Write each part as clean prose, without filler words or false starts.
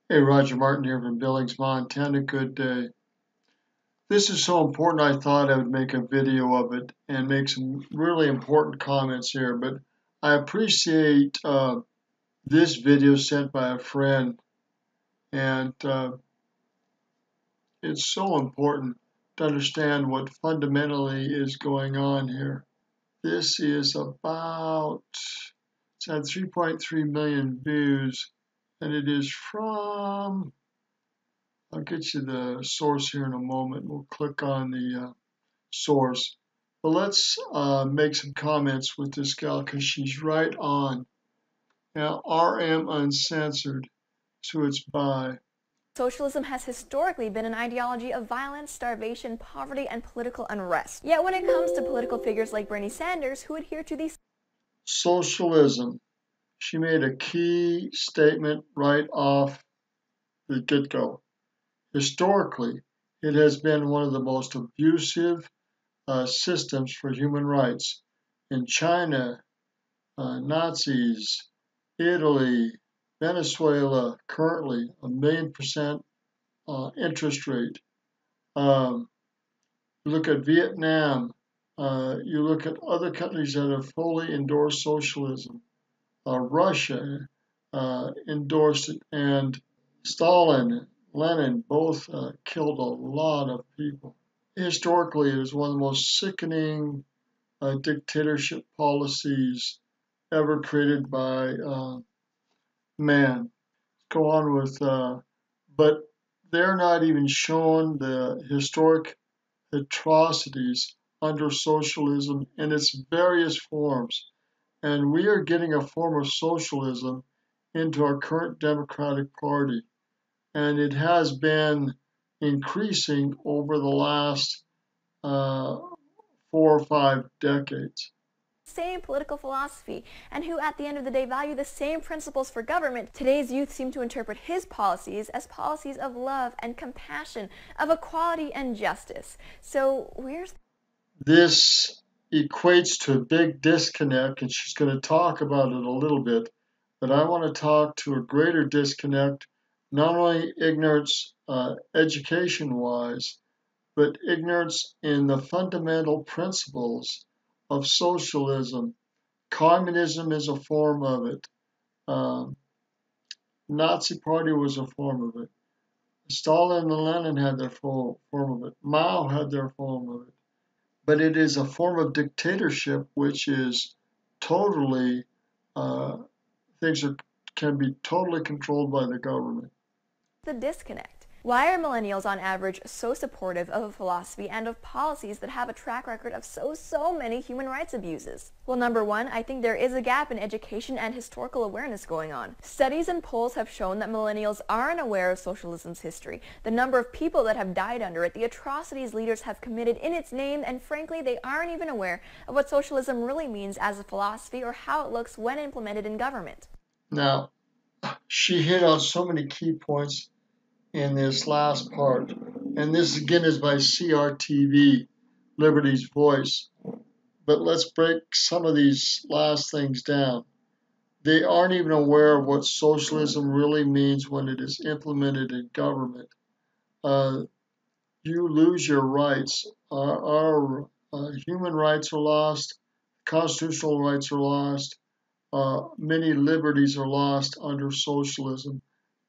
Hey, Roger Martin here from Billings, Montana. Good day. This is so important I thought I would make a video of it and make some really important comments here. But I appreciate this video sent by a friend, and it's so important to understand what fundamentally is going on here. This is about, it's had 3.3 million views, and it is from, I'll get you the source here in a moment. We'll click on the source. But let's make some comments with this gal because she's right on. Now, RM Uncensored, so it's by. Socialism has historically been an ideology of violence, starvation, poverty, and political unrest. Yet when it comes to political figures like Bernie Sanders, who adhere to these Socialism. She made a key statement right off the get-go. Historically, it has been one of the most abusive systems for human rights. In China, Nazis, Italy, Venezuela, currently 1,000,000% interest rate. You look at Vietnam, you look at other countries that have fully endorsed socialism. Russia endorsed it, and Stalin, Lenin both killed a lot of people. Historically, it is one of the most sickening dictatorship policies ever created by man. Go on with, but they're not even shown the historic atrocities under socialism in its various forms. And we are getting a form of socialism into our current Democratic Party. And it has been increasing over the last 4 or 5 decades. same political philosophy and who at the end of the day value the same principles for government, today's youth seem to interpret his policies as policies of love and compassion, of equality and justice. So where's This equates to a big disconnect, and she's going to talk about it a little bit, but I want to talk to a greater disconnect, not only ignorance education-wise, but ignorance in the fundamental principles of socialism. Communism is a form of it. Nazi Party was a form of it. Stalin and Lenin had their form of it. Mao had their form of it. But it is a form of dictatorship which is totally, things can be totally controlled by the government. the disconnect? Why are millennials on average so supportive of a philosophy and of policies that have a track record of so many human rights abuses? Well, number one, I think there is a gap in education and historical awareness going on. Studies and polls have shown that millennials aren't aware of socialism's history, the number of people that have died under it, the atrocities leaders have committed in its name, and frankly, they aren't even aware of what socialism really means as a philosophy or how it looks when implemented in government. Now, she hit on so many key points in this last part. And this again is by CRTV, Liberty's Voice. But let's break some of these last things down. They aren't even aware of what socialism really means when it is implemented in government. You lose your rights. Our human rights are lost, constitutional rights are lost, many liberties are lost under socialism,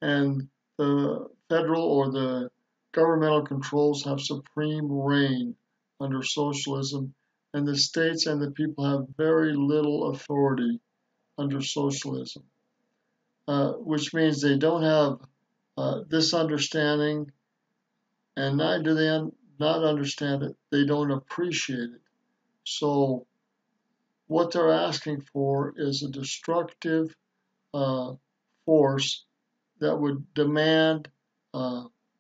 and the federal or the governmental controls have supreme reign under socialism, and the states and the people have very little authority under socialism, which means they don't have this understanding, and neither do they not understand it, they don't appreciate it. So what they're asking for is a destructive force that would demand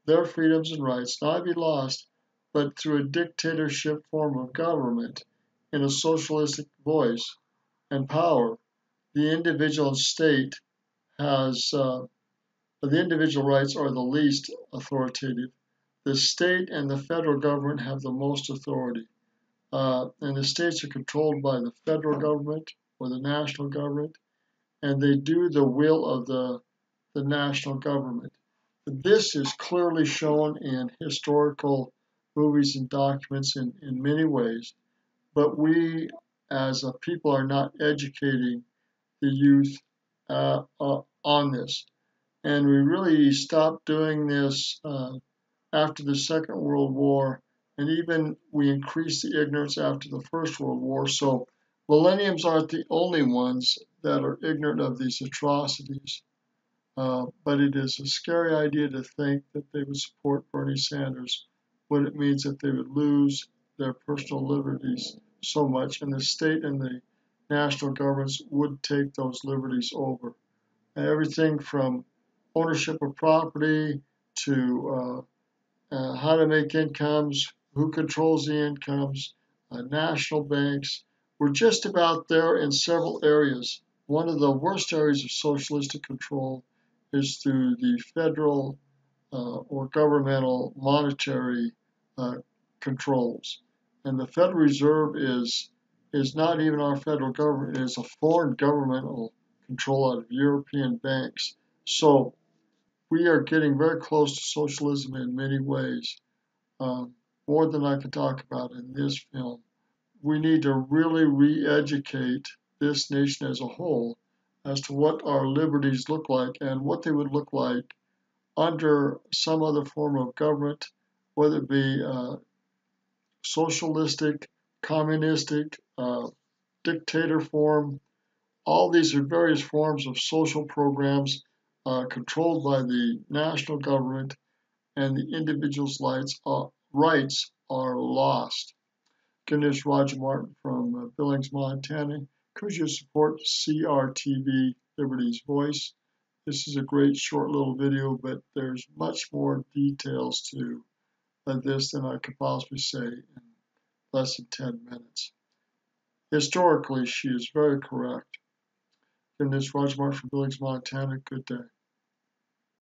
their freedoms and rights not be lost, but through a dictatorship form of government in a socialistic voice and power. The individual state has, the individual rights are the least authoritative. The state and the federal government have the most authority. And the states are controlled by the federal government or the national government, and they do the will of the national government. This is clearly shown in historical movies and documents in many ways, but we as a people are not educating the youth on this. And we really stopped doing this after the Second World War, and even we increased the ignorance after the First World War. So millenniums aren't the only ones that are ignorant of these atrocities. But it is a scary idea to think that they would support Bernie Sanders when it means that they would lose their personal liberties so much, and the state and the national governments would take those liberties over. Everything from ownership of property to how to make incomes, who controls the incomes, national banks. We're just about there in several areas. One of the worst areas of socialistic control is through the federal or governmental monetary controls. And the Federal Reserve is not even our federal government, it is a foreign governmental control out of European banks. So we are getting very close to socialism in many ways, more than I could talk about in this film. We need to really re-educate this nation as a whole as to what our liberties look like and what they would look like under some other form of government, whether it be socialistic, communistic, dictator form. All these are various forms of social programs controlled by the national government, and the individual's rights are lost. Again, this is Roger Martin from Billings, Montana. Could you support CRTV, Liberty's Voice? This is a great short little video, but there's much more details to this than I could possibly say in less than 10 minutes. Historically, she is very correct. Again, this is Roger Martin from Billings, Montana. Good day.